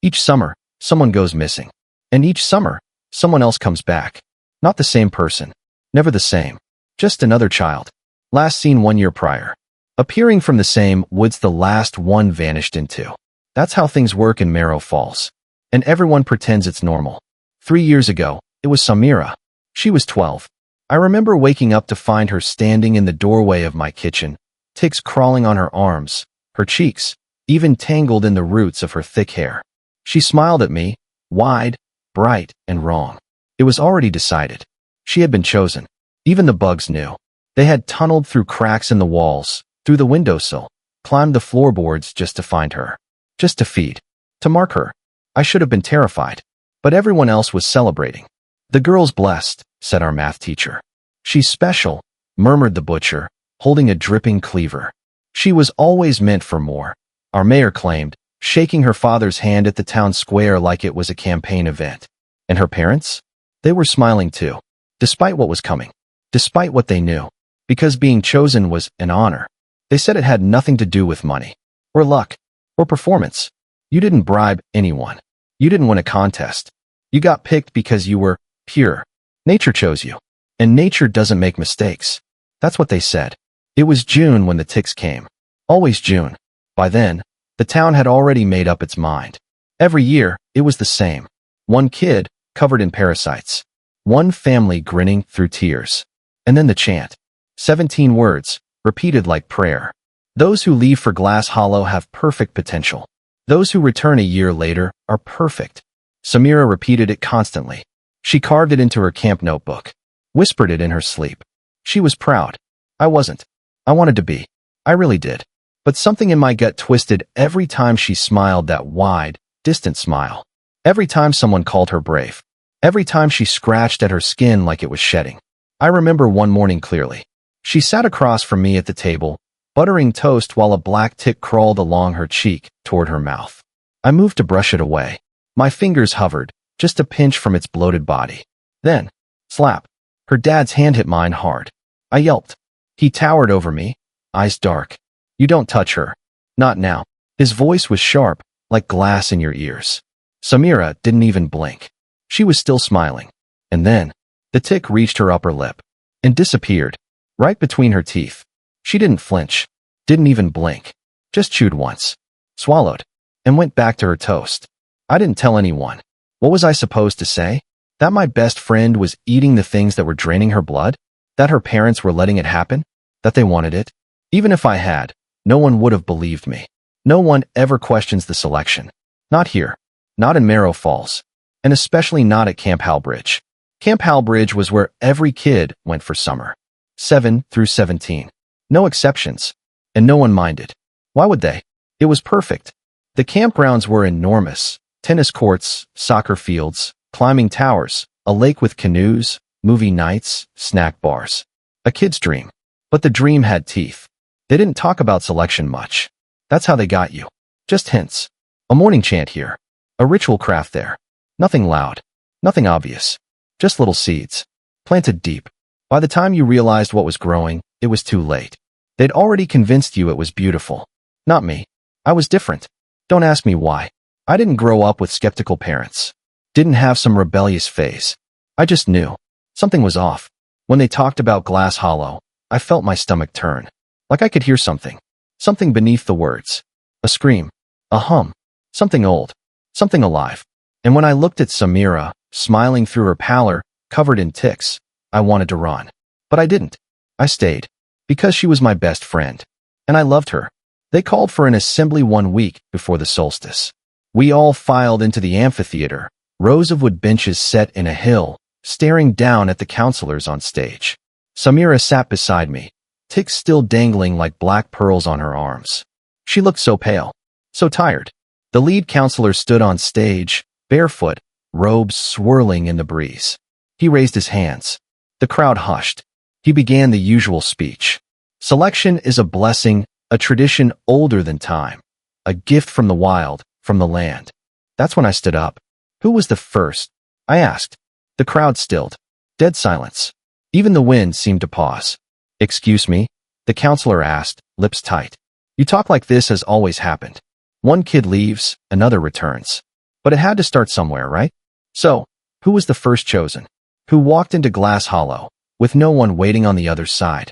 Each summer, someone goes missing. And each summer, someone else comes back. Not the same person. Never the same. Just another child. Last seen 1 year prior. Appearing from the same woods the last one vanished into. That's how things work in Marrow Falls. And everyone pretends it's normal. 3 years ago, it was Samira. She was 12. I remember waking up to find her standing in the doorway of my kitchen, ticks crawling on her arms, her cheeks, even tangled in the roots of her thick hair. She smiled at me, wide, bright, and wrong. It was already decided. She had been chosen. Even the bugs knew. They had tunneled through cracks in the walls, through the windowsill, climbed the floorboards just to find her. Just to feed. To mark her. I should have been terrified. But everyone else was celebrating. "The girl's blessed," said our math teacher. "She's special," murmured the butcher, holding a dripping cleaver. "She was always meant for more," our mayor claimed, shaking her father's hand at the town square like it was a campaign event. And her parents? They were smiling too, despite what was coming, despite what they knew, because being chosen was an honor. They said it had nothing to do with money, or luck, or performance. You didn't bribe anyone. You didn't win a contest. You got picked because you were pure. Nature chose you. And nature doesn't make mistakes. That's what they said. It was June when the ticks came. Always June. By then, the town had already made up its mind. Every year, it was the same. One kid, covered in parasites. One family grinning through tears. And then the chant. 17 words, repeated like prayer. Those who leave for Glass Hollow have perfect potential. Those who return a year later are perfect. Samira repeated it constantly. She carved it into her camp notebook. Whispered it in her sleep. She was proud. I wasn't. I wanted to be. I really did. But something in my gut twisted every time she smiled that wide, distant smile. Every time someone called her brave. Every time she scratched at her skin like it was shedding. I remember one morning clearly. She sat across from me at the table, buttering toast while a black tick crawled along her cheek toward her mouth. I moved to brush it away. My fingers hovered, just a pinch from its bloated body. Then, slap. Her dad's hand hit mine hard. I yelped. He towered over me, eyes dark. "You don't touch her. Not now." His voice was sharp, like glass in your ears. Samira didn't even blink. She was still smiling. And then, the tick reached her upper lip and disappeared, right between her teeth. She didn't flinch, didn't even blink, just chewed once, swallowed, and went back to her toast. I didn't tell anyone. What was I supposed to say? That my best friend was eating the things that were draining her blood? That her parents were letting it happen? That they wanted it? Even if I had, no one would have believed me. No one ever questions the selection. Not here. Not in Marrow Falls. And especially not at Camp Halbridge. Camp Halbridge was where every kid went for summer. 7 through 17. No exceptions. And no one minded. Why would they? It was perfect. The campgrounds were enormous. Tennis courts, soccer fields, climbing towers, a lake with canoes, movie nights, snack bars. A kid's dream. But the dream had teeth. They didn't talk about selection much. That's how they got you. Just hints. A morning chant here. A ritual craft there. Nothing loud. Nothing obvious. Just little seeds. Planted deep. By the time you realized what was growing, it was too late. They'd already convinced you it was beautiful. Not me. I was different. Don't ask me why. I didn't grow up with skeptical parents. Didn't have some rebellious phase. I just knew. Something was off. When they talked about Glass Hollow, I felt my stomach turn. Like I could hear something. Something beneath the words. A scream. A hum. Something old. Something alive. And when I looked at Samira, smiling through her pallor, covered in ticks, I wanted to run. But I didn't. I stayed. Because she was my best friend. And I loved her. They called for an assembly 1 week before the solstice. We all filed into the amphitheater, rows of wood benches set in a hill, staring down at the counselors on stage. Samira sat beside me, ticks still dangling like black pearls on her arms. She looked so pale, so tired. The lead counselor stood on stage, barefoot, robes swirling in the breeze. He raised his hands. The crowd hushed. He began the usual speech. Selection is a blessing, a tradition older than time, a gift from the wild, from the land. That's when I stood up. Who was the first? I asked. The crowd stilled. Dead silence. Even the wind seemed to pause. Excuse me? The counselor asked, lips tight. You talk like this has always happened. One kid leaves, another returns. But it had to start somewhere, right? So, who was the first chosen? Who walked into Glass Hollow, with no one waiting on the other side?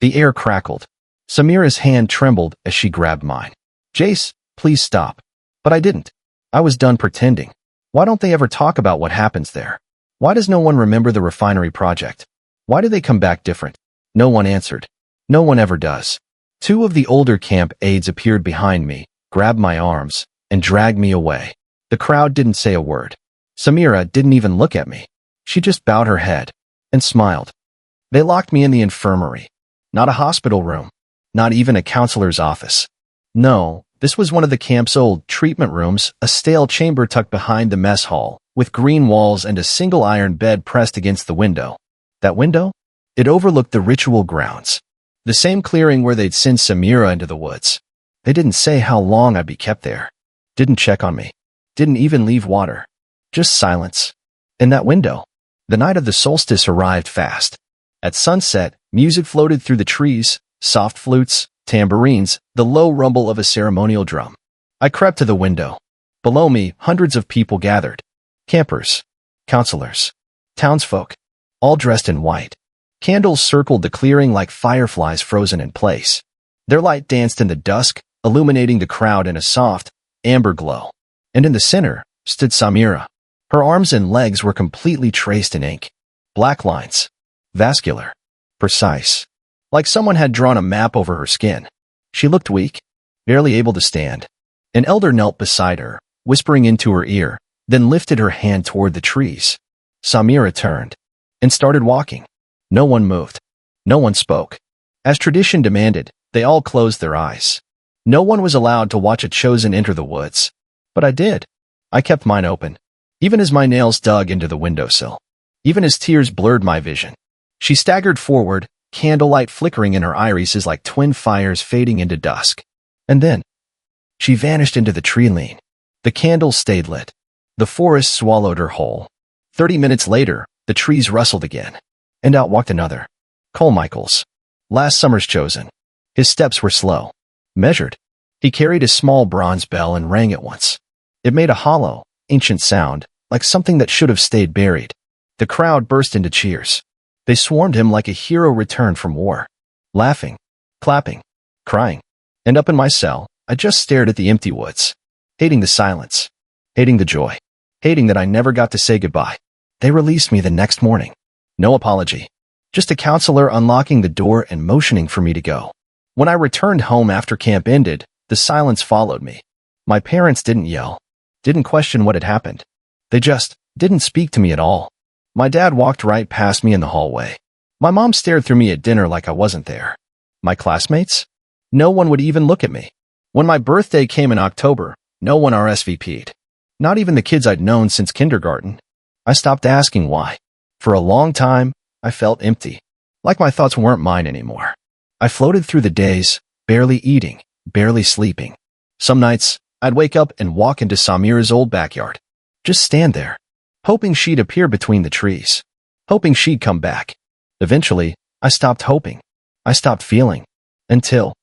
The air crackled. Samira's hand trembled as she grabbed mine. Jace, please stop. But I didn't. I was done pretending. Why don't they ever talk about what happens there? Why does no one remember the refinery project? Why do they come back different? No one answered. No one ever does. Two of the older camp aides appeared behind me, grabbed my arms, and dragged me away. The crowd didn't say a word. Samira didn't even look at me. She just bowed her head and smiled. They locked me in the infirmary. Not a hospital room. Not even a counselor's office. No, this was one of the camp's old treatment rooms, a stale chamber tucked behind the mess hall, with green walls and a single iron bed pressed against the window. That window? It overlooked the ritual grounds. The same clearing where they'd sent Samira into the woods. They didn't say how long I'd be kept there. Didn't check on me. Didn't even leave water. Just silence. In that window, the night of the solstice arrived fast. At sunset, music floated through the trees, soft flutes, tambourines, the low rumble of a ceremonial drum. I crept to the window. Below me, hundreds of people gathered. Campers, counselors, townsfolk, all dressed in white. Candles circled the clearing like fireflies frozen in place. Their light danced in the dusk, illuminating the crowd in a soft, amber glow. And in the center stood Samira. Her arms and legs were completely traced in ink. Black lines. Vascular. Precise. Like someone had drawn a map over her skin. She looked weak, barely able to stand. An elder knelt beside her, whispering into her ear, then lifted her hand toward the trees. Samira turned and started walking. No one moved. No one spoke. As tradition demanded, they all closed their eyes. No one was allowed to watch a chosen enter the woods. But I did. I kept mine open, even as my nails dug into the windowsill. Even as tears blurred my vision. She staggered forward, candlelight flickering in her irises like twin fires fading into dusk. And then, she vanished into the tree lean. The candles stayed lit. The forest swallowed her whole. 30 minutes later, the trees rustled again. And out walked another. Cole Michaels. Last summer's chosen. His steps were slow. Measured. He carried a small bronze bell and rang it once. It made a hollow, ancient sound, like something that should have stayed buried. The crowd burst into cheers. They swarmed him like a hero returned from war. Laughing, clapping, crying. And up in my cell, I just stared at the empty woods. Hating the silence. Hating the joy. Hating that I never got to say goodbye. They released me the next morning. No apology. Just a counselor unlocking the door and motioning for me to go. When I returned home after camp ended, the silence followed me. My parents didn't yell. Didn't question what had happened. They just didn't speak to me at all. My dad walked right past me in the hallway. My mom stared through me at dinner like I wasn't there. My classmates? No one would even look at me. When my birthday came in October, no one RSVP'd. Not even the kids I'd known since kindergarten. I stopped asking why. For a long time, I felt empty. Like my thoughts weren't mine anymore. I floated through the days, barely eating, barely sleeping. Some nights, I'd wake up and walk into Samira's old backyard. Just stand there, hoping she'd appear between the trees. Hoping she'd come back. Eventually, I stopped hoping. I stopped feeling. Until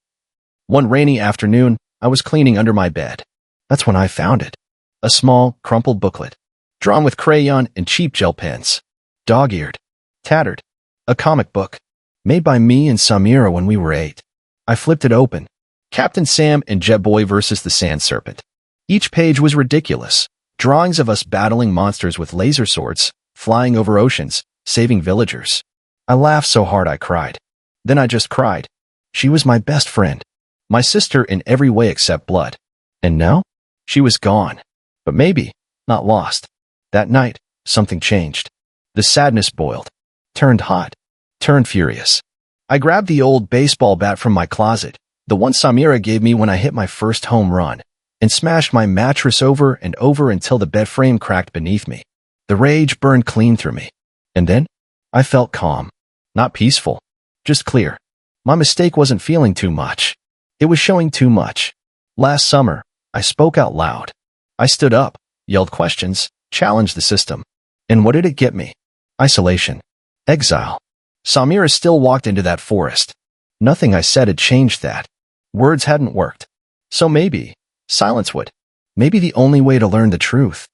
one rainy afternoon, I was cleaning under my bed. That's when I found it. A small, crumpled booklet, drawn with crayon and cheap gel pens. Dog-eared. Tattered. A comic book. Made by me and Samira when we were 8. I flipped it open. Captain Sam and Jet Boy versus the Sand Serpent. Each page was ridiculous. Drawings of us battling monsters with laser swords, flying over oceans, saving villagers. I laughed so hard I cried. Then I just cried. She was my best friend. My sister in every way except blood. And now? She was gone. But maybe, not lost. That night, something changed. The sadness boiled. Turned hot. Turned furious. I grabbed the old baseball bat from my closet, the one Samira gave me when I hit my first home run, and smashed my mattress over and over until the bed frame cracked beneath me. The rage burned clean through me. And then, I felt calm. Not peaceful. Just clear. My mistake wasn't feeling too much. It was showing too much. Last summer, I spoke out loud. I stood up, yelled questions, challenged the system. And what did it get me? Isolation. Exile. Samira still walked into that forest. Nothing I said had changed that. Words hadn't worked. So maybe silence would. maybe the only way to learn the truth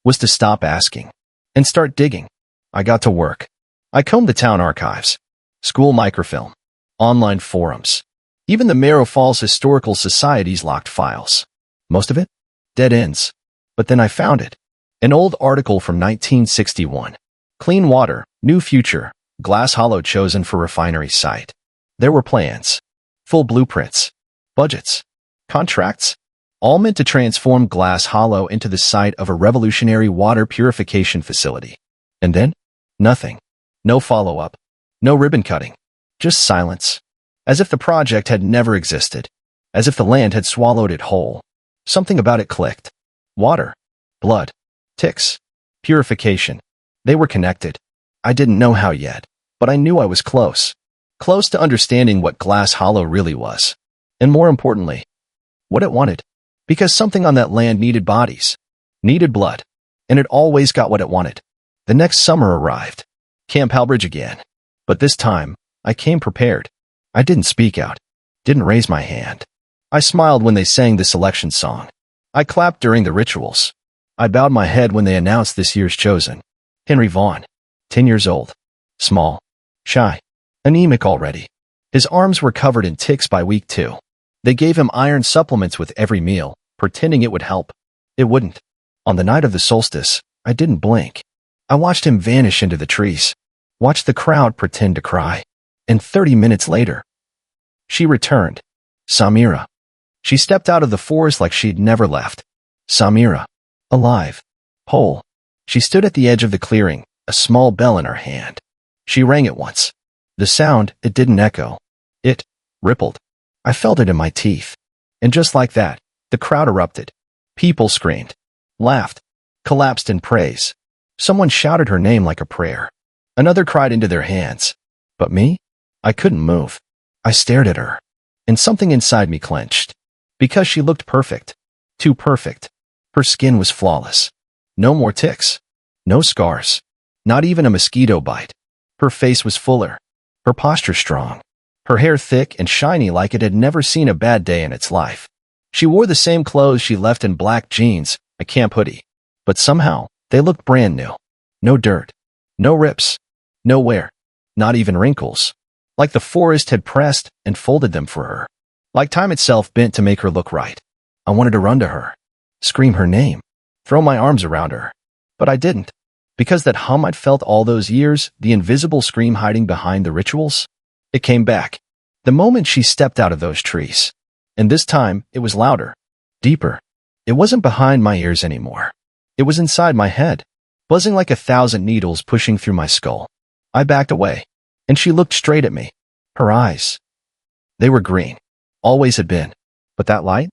was to stop asking and start digging. I got to work. I combed the town archives, school microfilm, online forums, even the Marrow Falls Historical Society's locked files. Most of it? Dead ends. But then I found it. An old article from 1961. Clean water, new future, Glass Hollow chosen for refinery site. There were plans, full blueprints, budgets, contracts, all meant to transform Glass Hollow into the site of a revolutionary water purification facility. And then? Nothing. No follow-up. No ribbon cutting. Just silence. As if the project had never existed. As if the land had swallowed it whole. Something about it clicked. Water. Blood. Ticks. Purification. They were connected. I didn't know how yet, but I knew I was close. Close to understanding what Glass Hollow really was. And more importantly, what it wanted. Because something on that land needed bodies. Needed blood. And it always got what it wanted. The next summer arrived. Camp Halbridge again. But this time, I came prepared. I didn't speak out. Didn't raise my hand. I smiled when they sang the selection song. I clapped during the rituals. I bowed my head when they announced this year's chosen. Henry Vaughn. 10 years old. Small. Shy. Anemic already. His arms were covered in ticks by week 2. They gave him iron supplements with every meal, pretending it would help. It wouldn't. On the night of the solstice, I didn't blink. I watched him vanish into the trees. Watched the crowd pretend to cry. And 30 minutes later, she returned. Samira. She stepped out of the forest like she'd never left. Samira. Alive. Whole. She stood at the edge of the clearing, a small bell in her hand. She rang it once. The sound, it didn't echo. It rippled. I felt it in my teeth. And just like that, the crowd erupted. People screamed, laughed, collapsed in praise. Someone shouted her name like a prayer. Another cried into their hands. But me? I couldn't move. I stared at her. And something inside me clenched. Because she looked perfect. Too perfect. Her skin was flawless. No more ticks. No scars. Not even a mosquito bite. Her face was fuller. Her posture strong. Her hair thick and shiny like it had never seen a bad day in its life. She wore the same clothes she left in black jeans, a camp hoodie. But somehow, they looked brand new. No dirt. No rips. No wear. Not even wrinkles. Like the forest had pressed and folded them for her. Like time itself bent to make her look right. I wanted to run to her. Scream her name. Throw my arms around her. But I didn't. Because that hum I'd felt all those years, the invisible scream hiding behind the rituals, it came back. The moment she stepped out of those trees. And this time, it was louder. Deeper. It wasn't behind my ears anymore. It was inside my head. Buzzing like 1,000 needles pushing through my skull. I backed away. And she looked straight at me. Her eyes. They were green. Always had been. But that light?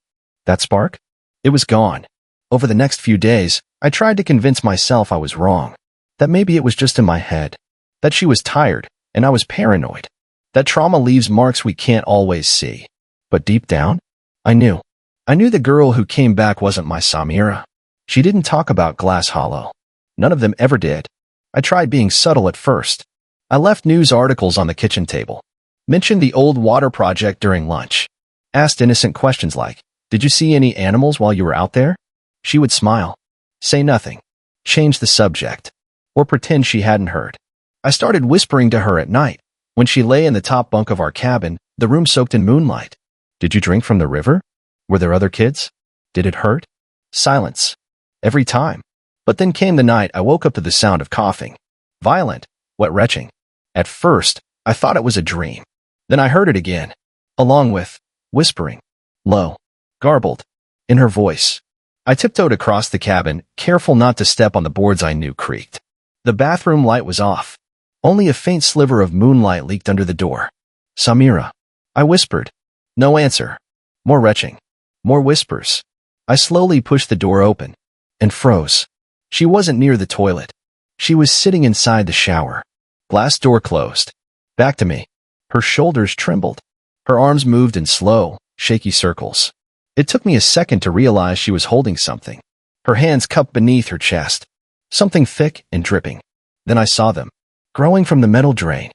That spark? It was gone. Over the next few days, I tried to convince myself I was wrong. That maybe it was just in my head. That she was tired, and I was paranoid. That trauma leaves marks we can't always see. But deep down, I knew. I knew the girl who came back wasn't my Samira. She didn't talk about Glass Hollow. None of them ever did. I tried being subtle at first. I left news articles on the kitchen table. Mentioned the old water project during lunch. Asked innocent questions like, "Did you see any animals while you were out there?" She would smile. Say nothing. Change the subject. Or pretend she hadn't heard. I started whispering to her at night. When she lay in the top bunk of our cabin, the room soaked in moonlight. "Did you drink from the river? Were there other kids? Did it hurt?" Silence. Every time. But then came the night I woke up to the sound of coughing. Violent, wet retching. At first, I thought it was a dream. Then I heard it again. Along with whispering. Low. Garbled. In her voice. I tiptoed across the cabin, careful not to step on the boards I knew creaked. The bathroom light was off. Only a faint sliver of moonlight leaked under the door. "Samira." I whispered. No answer. More retching. More whispers. I slowly pushed the door open. And froze. She wasn't near the toilet. She was sitting inside the shower. Glass door closed. Back to me. Her shoulders trembled. Her arms moved in slow, shaky circles. It took me a second to realize she was holding something. Her hands cupped beneath her chest. Something thick and dripping. Then I saw them. Growing from the metal drain.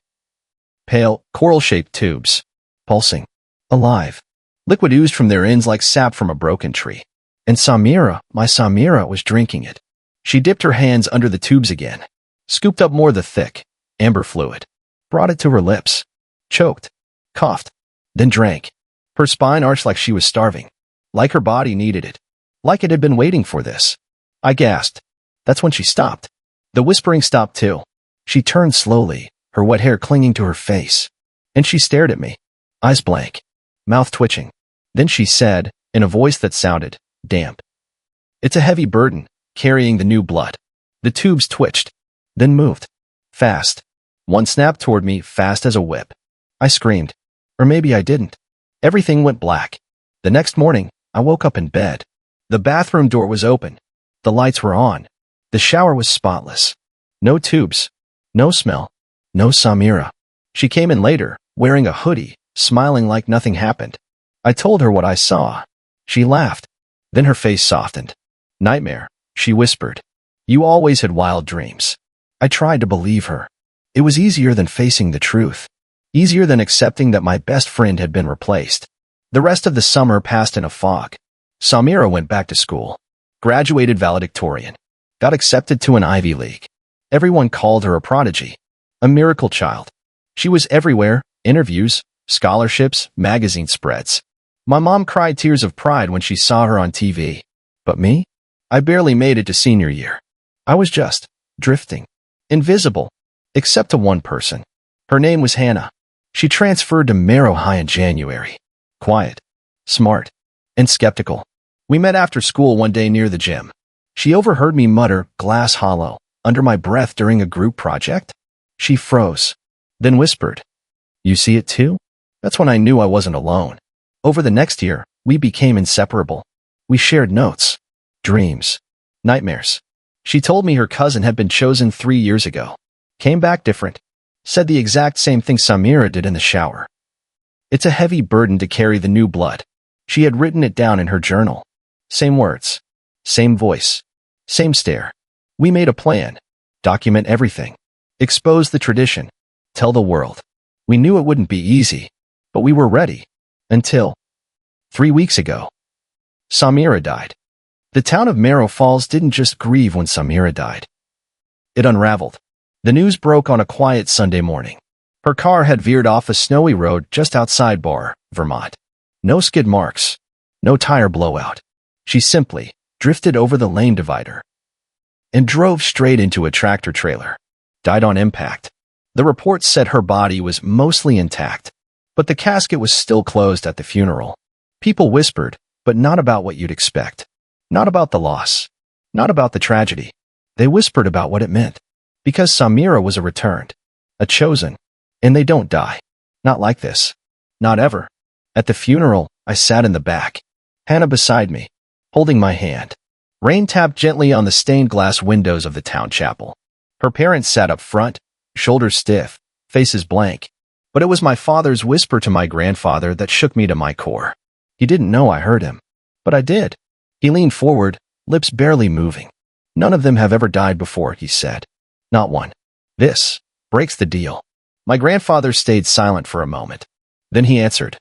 Pale, coral-shaped tubes. Pulsing. Alive. Liquid oozed from their ends like sap from a broken tree. And Samira, my Samira, was drinking it. She dipped her hands under the tubes again, scooped up more of the thick, amber fluid, brought it to her lips, choked, coughed, then drank. Her spine arched like she was starving, like her body needed it, like it had been waiting for this. I gasped. That's when she stopped. The whispering stopped too. She turned slowly, her wet hair clinging to her face, and she stared at me, eyes blank, mouth twitching. Then she said, in a voice that sounded damp, "It's a heavy burden, carrying the new blood." The tubes twitched, then moved. Fast. One snapped toward me, fast as a whip. I screamed. Or maybe I didn't. Everything went black. The next morning, I woke up in bed. The bathroom door was open. The lights were on. The shower was spotless. No tubes. No smell. No Samira. She came in later, wearing a hoodie, smiling like nothing happened. I told her what I saw. She laughed. Then her face softened. "Nightmare," she whispered. "You always had wild dreams." I tried to believe her. It was easier than facing the truth. Easier than accepting that my best friend had been replaced. The rest of the summer passed in a fog. Samira went back to school. Graduated valedictorian. Got accepted to an Ivy League. Everyone called her a prodigy. A miracle child. She was everywhere, interviews, scholarships, magazine spreads. My mom cried tears of pride when she saw her on TV. But me? I barely made it to senior year. I was just drifting. Invisible. Except to one person. Her name was Hannah. She transferred to Marrow High in January. Quiet, smart, and skeptical. We met after school one day near the gym. She overheard me mutter "glass hollow" under my breath during a group project. She froze, then whispered, "You see it too?" That's when I knew I wasn't alone. Over the next year, we became inseparable. We shared notes, dreams, nightmares. She told me her cousin had been chosen 3 years ago. Came back different. Said the exact same thing Samira did in the shower. It's a heavy burden to carry the new blood. She had written it down in her journal. Same words, same voice, same stare. We made a plan. Document everything. Expose the tradition. Tell the world. We knew it wouldn't be easy, but we were ready. Until 3 weeks ago, Samira died. The town of Marrow Falls didn't just grieve when Samira died. It unraveled. The news broke on a quiet Sunday morning. Her car had veered off a snowy road just outside Barr, Vermont. No skid marks. No tire blowout. She simply drifted over the lane divider and drove straight into a tractor trailer. Died on impact. The report said her body was mostly intact, but the casket was still closed at the funeral. People whispered, but not about what you'd expect. Not about the loss. Not about the tragedy. They whispered about what it meant. Because Samira was a returned, a chosen, and they don't die. Not like this. Not ever. At the funeral, I sat in the back. Hannah beside me, holding my hand. Rain tapped gently on the stained glass windows of the town chapel. Her parents sat up front, shoulders stiff, faces blank. But it was my father's whisper to my grandfather that shook me to my core. He didn't know I heard him. But I did. He leaned forward, lips barely moving. "None of them have ever died before," he said. "Not one. This breaks the deal." My grandfather stayed silent for a moment. Then he answered,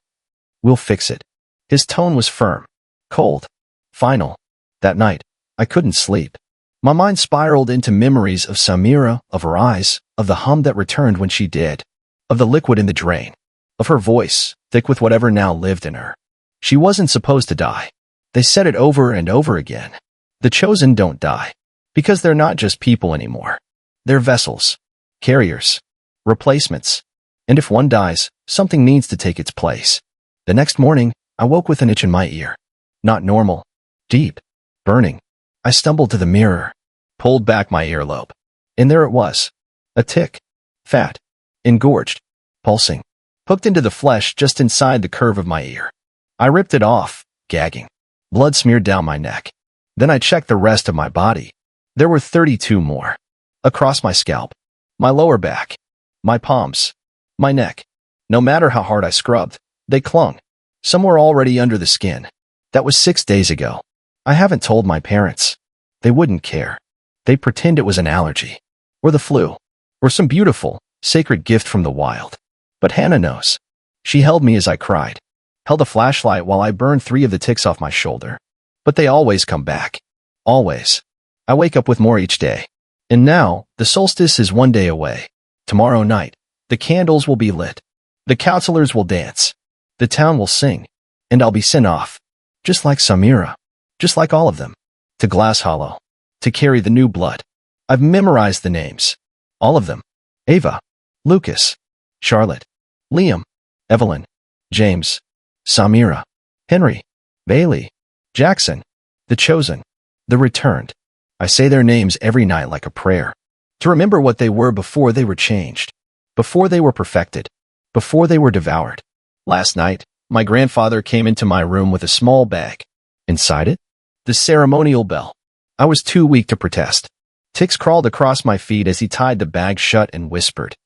"We'll fix it." His tone was firm, cold, final. That night, I couldn't sleep. My mind spiraled into memories of Samira, of her eyes, of the hum that returned when she did, of the liquid in the drain, of her voice, thick with whatever now lived in her. She wasn't supposed to die. They said it over and over again. The chosen don't die, because they're not just people anymore. They're vessels, carriers, replacements. And if one dies, something needs to take its place. The next morning, I woke with an itch in my ear. Not normal. Deep. Burning. I stumbled to the mirror, pulled back my earlobe. And there it was. A tick. Fat. Engorged. Pulsing. Hooked into the flesh just inside the curve of my ear. I ripped it off, gagging. Blood smeared down my neck. Then I checked the rest of my body. There were 32 more. Across my scalp, my lower back, my palms, my neck. No matter how hard I scrubbed, they clung. Some were already under the skin. That was 6 days ago. I haven't told my parents. They wouldn't care. They'd pretend it was an allergy, or the flu, or some beautiful, sacred gift from the wild. But Hannah knows. She held me as I cried, held a flashlight while I burned 3 of the ticks off my shoulder. But they always come back. Always. I wake up with more each day. And now, the solstice is one day away. Tomorrow night, the candles will be lit. The counselors will dance. The town will sing. And I'll be sent off. Just like Samira. Just like all of them. To Glass Hollow. To carry the new blood. I've memorized the names. All of them. Ava. Lucas. Charlotte. Liam. Evelyn. James. Samira. Henry. Bailey. Jackson. The Chosen. The Returned. I say their names every night like a prayer. To remember what they were before they were changed. Before they were perfected. Before they were devoured. Last night, my grandfather came into my room with a small bag. Inside it, the ceremonial bell. I was too weak to protest. Tix crawled across my feet as he tied the bag shut and whispered,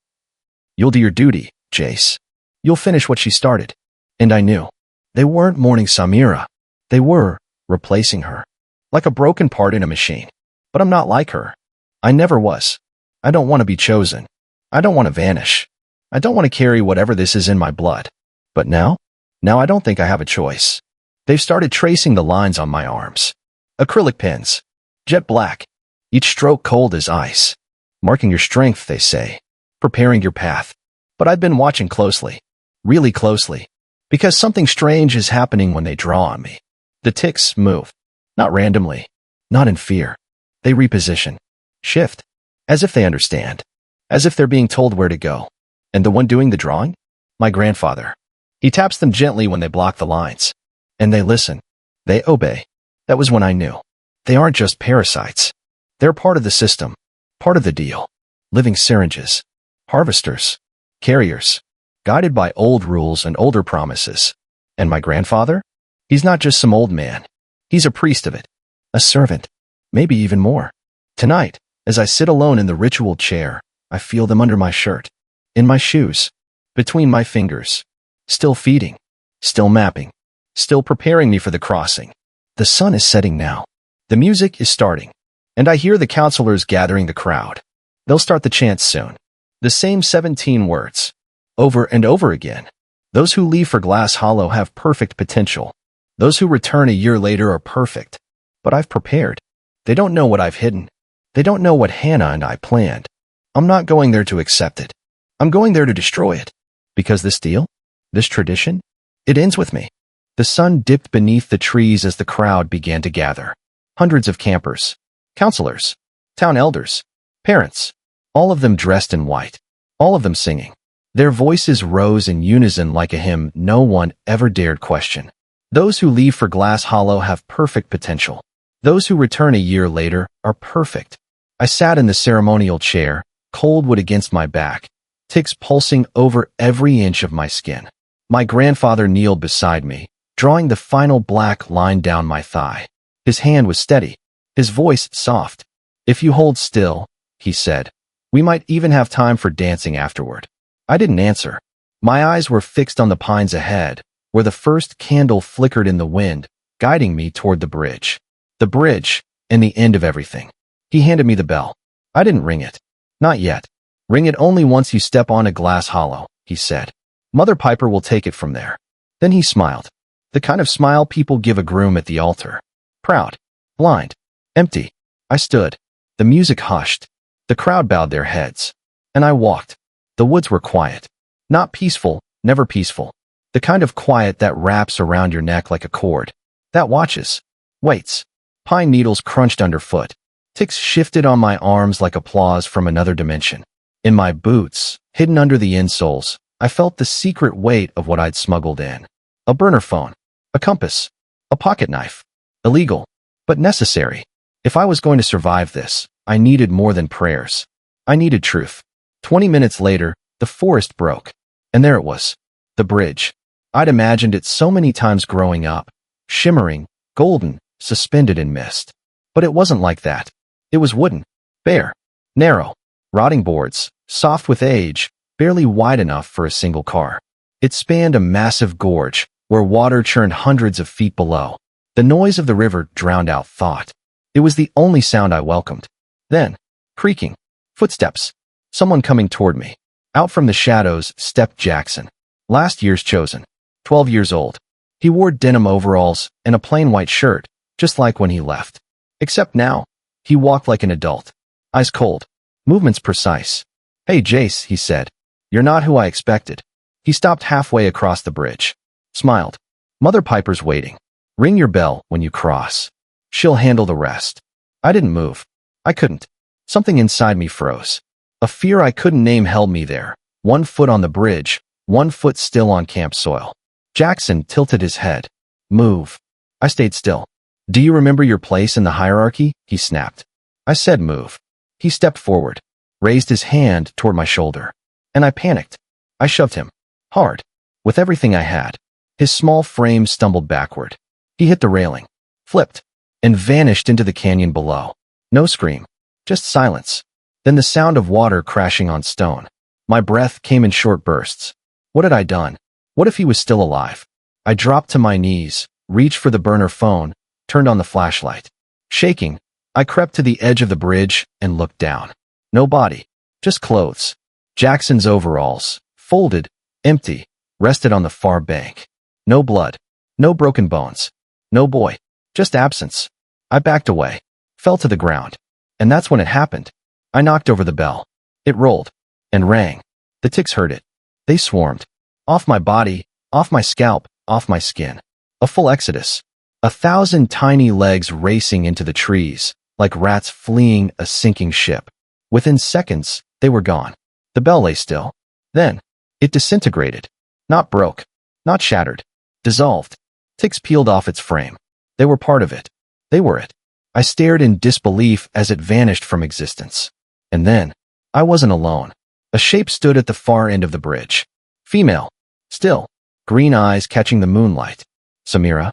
"You'll do your duty, Jace. You'll finish what she started." And I knew. They weren't mourning Samira. They were replacing her. Like a broken part in a machine. But I'm not like her. I never was. I don't want to be chosen. I don't want to vanish. I don't want to carry whatever this is in my blood. But now I don't think I have a choice. They've started tracing the lines on my arms. Acrylic pens. Jet black. Each stroke cold as ice. Marking your strength, they say. Preparing your path. But I've been watching closely. Really closely. Because something strange is happening when they draw on me. The ticks move. Not randomly. Not in fear. They reposition. Shift. As if they understand. As if they're being told where to go. And the one doing the drawing? My grandfather. He taps them gently when they block the lines. And they listen. They obey. That was when I knew. They aren't just parasites. They're part of the system. Part of the deal. Living syringes. Harvesters. Carriers. Guided by old rules and older promises. And my grandfather? He's not just some old man. He's a priest of it. A servant. Maybe even more. Tonight, as I sit alone in the ritual chair, I feel them under my shirt. In my shoes. Between my fingers. Still feeding. Still mapping. Still preparing me for the crossing. The sun is setting now. The music is starting. And I hear the counselors gathering the crowd. They'll start the chants soon. The same 17 words. Over and over again. Those who leave for Glass Hollow have perfect potential. Those who return a year later are perfect. But I've prepared. They don't know what I've hidden. They don't know what Hannah and I planned. I'm not going there to accept it. I'm going there to destroy it. Because this deal, this tradition, it ends with me. The sun dipped beneath the trees as the crowd began to gather. Hundreds of campers, counselors, town elders, parents, all of them dressed in white, all of them singing. Their voices rose in unison like a hymn no one ever dared question. Those who leave for Glass Hollow have perfect potential. Those who return a year later are perfect. I sat in the ceremonial chair, cold wood against my back, ticks pulsing over every inch of my skin. My grandfather kneeled beside me, drawing the final black line down my thigh. His hand was steady, his voice soft. "If you hold still," he said, "we might even have time for dancing afterward." I didn't answer. My eyes were fixed on the pines ahead, where the first candle flickered in the wind, guiding me toward the bridge. The bridge, and the end of everything. He handed me the bell. I didn't ring it. Not yet. "Ring it only once you step on a Glass Hollow," he said. "Mother Piper will take it from there." Then he smiled. The kind of smile people give a groom at the altar. Proud. Blind. Empty. I stood. The music hushed. The crowd bowed their heads. And I walked. The woods were quiet. Not peaceful, never peaceful. The kind of quiet that wraps around your neck like a cord. That watches. Waits. Pine needles crunched underfoot. Ticks shifted on my arms like applause from another dimension. In my boots, hidden under the insoles, I felt the secret weight of what I'd smuggled in. A burner phone. A compass. A pocket knife. Illegal, but necessary. If I was going to survive this, I needed more than prayers. I needed truth. 20 minutes later, the forest broke. And there it was. The bridge. I'd imagined it so many times growing up. Shimmering, golden, suspended in mist. But it wasn't like that. It was wooden. Bare. Narrow. Rotting boards. Soft with age. Barely wide enough for a single car. It spanned a massive gorge, where water churned hundreds of feet below. The noise of the river drowned out thought. It was the only sound I welcomed. Then, creaking. Footsteps. Someone coming toward me. Out from the shadows stepped Jackson. Last year's chosen. 12 years old. He wore denim overalls and a plain white shirt, just like when he left. Except now, he walked like an adult. Eyes cold, movements precise. "Hey, Jace," he said. "You're not who I expected." He stopped halfway across the bridge. Smiled. "Mother Piper's waiting. Ring your bell when you cross. She'll handle the rest." I didn't move. I couldn't. Something inside me froze. A fear I couldn't name held me there, 1 foot on the bridge, 1 foot still on camp soil. Jackson tilted his head. "Move." I stayed still. "Do you remember your place in the hierarchy?" he snapped. I said move. He stepped forward, raised his hand toward my shoulder. And I panicked. I shoved him. Hard. With everything I had. His small frame stumbled backward. He hit the railing, flipped, and vanished into the canyon below. No scream. Just silence. Then the sound of water crashing on stone. My breath came in short bursts. What had I done? What if he was still alive? I dropped to my knees, reached for the burner phone, turned on the flashlight. Shaking, I crept to the edge of the bridge and looked down. No body, just clothes. Jackson's overalls, folded, empty, rested on the far bank. No blood, no broken bones, no boy, just absence. I backed away, fell to the ground. And that's when it happened. I knocked over the bell. It rolled and rang. The ticks heard it. They swarmed. Off my body, off my scalp, off my skin. A full exodus. 1,000 tiny legs racing into the trees, like rats fleeing a sinking ship. Within seconds, they were gone. The bell lay still. Then, it disintegrated. Not broke. Not shattered. Dissolved. Ticks peeled off its frame. They were part of it. They were it. I stared in disbelief as it vanished from existence. And then, I wasn't alone. A shape stood at the far end of the bridge. Female. Still. Green eyes catching the moonlight. "Samira?"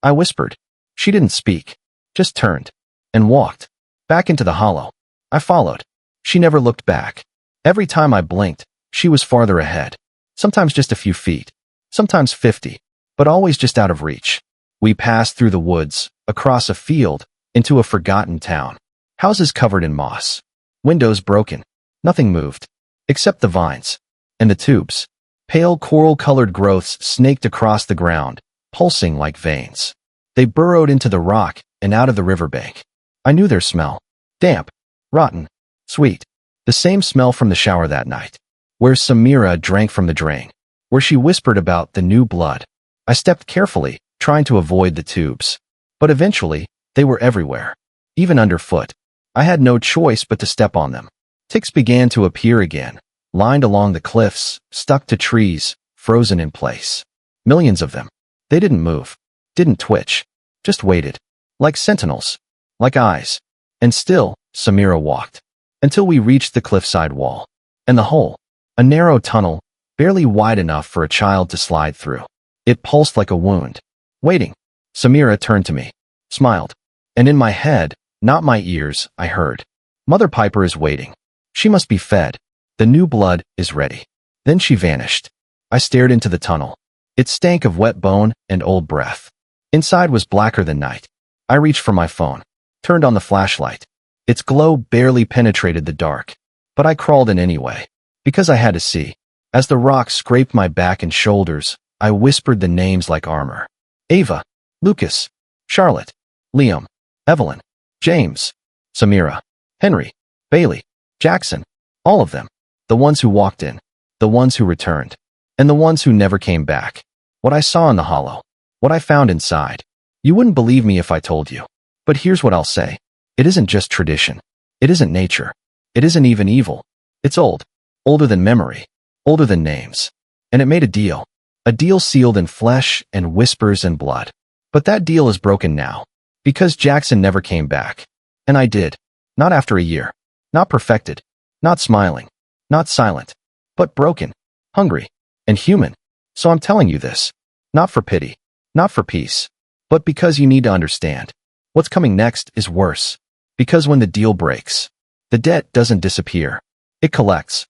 I whispered. She didn't speak. Just turned. And walked. Back into the hollow. I followed. She never looked back. Every time I blinked, she was farther ahead. Sometimes just a few feet. Sometimes 50. But always just out of reach. We passed through the woods, across a field, into a forgotten town. Houses covered in moss. Windows broken. Nothing moved. Except the vines. And the tubes. Pale coral-colored growths snaked across the ground, pulsing like veins. They burrowed into the rock and out of the riverbank. I knew their smell. Damp. Rotten. Sweet. The same smell from the shower that night. Where Samira drank from the drain. Where she whispered about the new blood. I stepped carefully, trying to avoid the tubes. But eventually, they were everywhere. Even underfoot. I had no choice but to step on them. Ticks began to appear again, lined along the cliffs, stuck to trees, frozen in place. Millions of them. They didn't move. Didn't twitch. Just waited. Like sentinels. Like eyes. And still, Samira walked. Until we reached the cliffside wall. And the hole. A narrow tunnel, barely wide enough for a child to slide through. It pulsed like a wound. Waiting. Samira turned to me. Smiled. And in my head, not my ears, I heard. "Mother Piper is waiting. She must be fed. The new blood is ready." Then she vanished. I stared into the tunnel. It stank of wet bone and old breath. Inside was blacker than night. I reached for my phone. Turned on the flashlight. Its glow barely penetrated the dark. But I crawled in anyway. Because I had to see. As the rock scraped my back and shoulders, I whispered the names like armor. Ava. Lucas. Charlotte. Liam. Evelyn. James. Samira. Henry. Bailey. Jackson. All of them. The ones who walked in. The ones who returned. And the ones who never came back. What I saw in the hollow. What I found inside. You wouldn't believe me if I told you. But here's what I'll say. It isn't just tradition. It isn't nature. It isn't even evil. It's old. Older than memory. Older than names. And it made a deal. A deal sealed in flesh and whispers and blood. But that deal is broken now. Because Jackson never came back. And I did. Not after a year. Not perfected. Not smiling. Not silent. But broken. Hungry. And human. So I'm telling you this. Not for pity. Not for peace. But because you need to understand. What's coming next is worse. Because when the deal breaks, the debt doesn't disappear. It collects.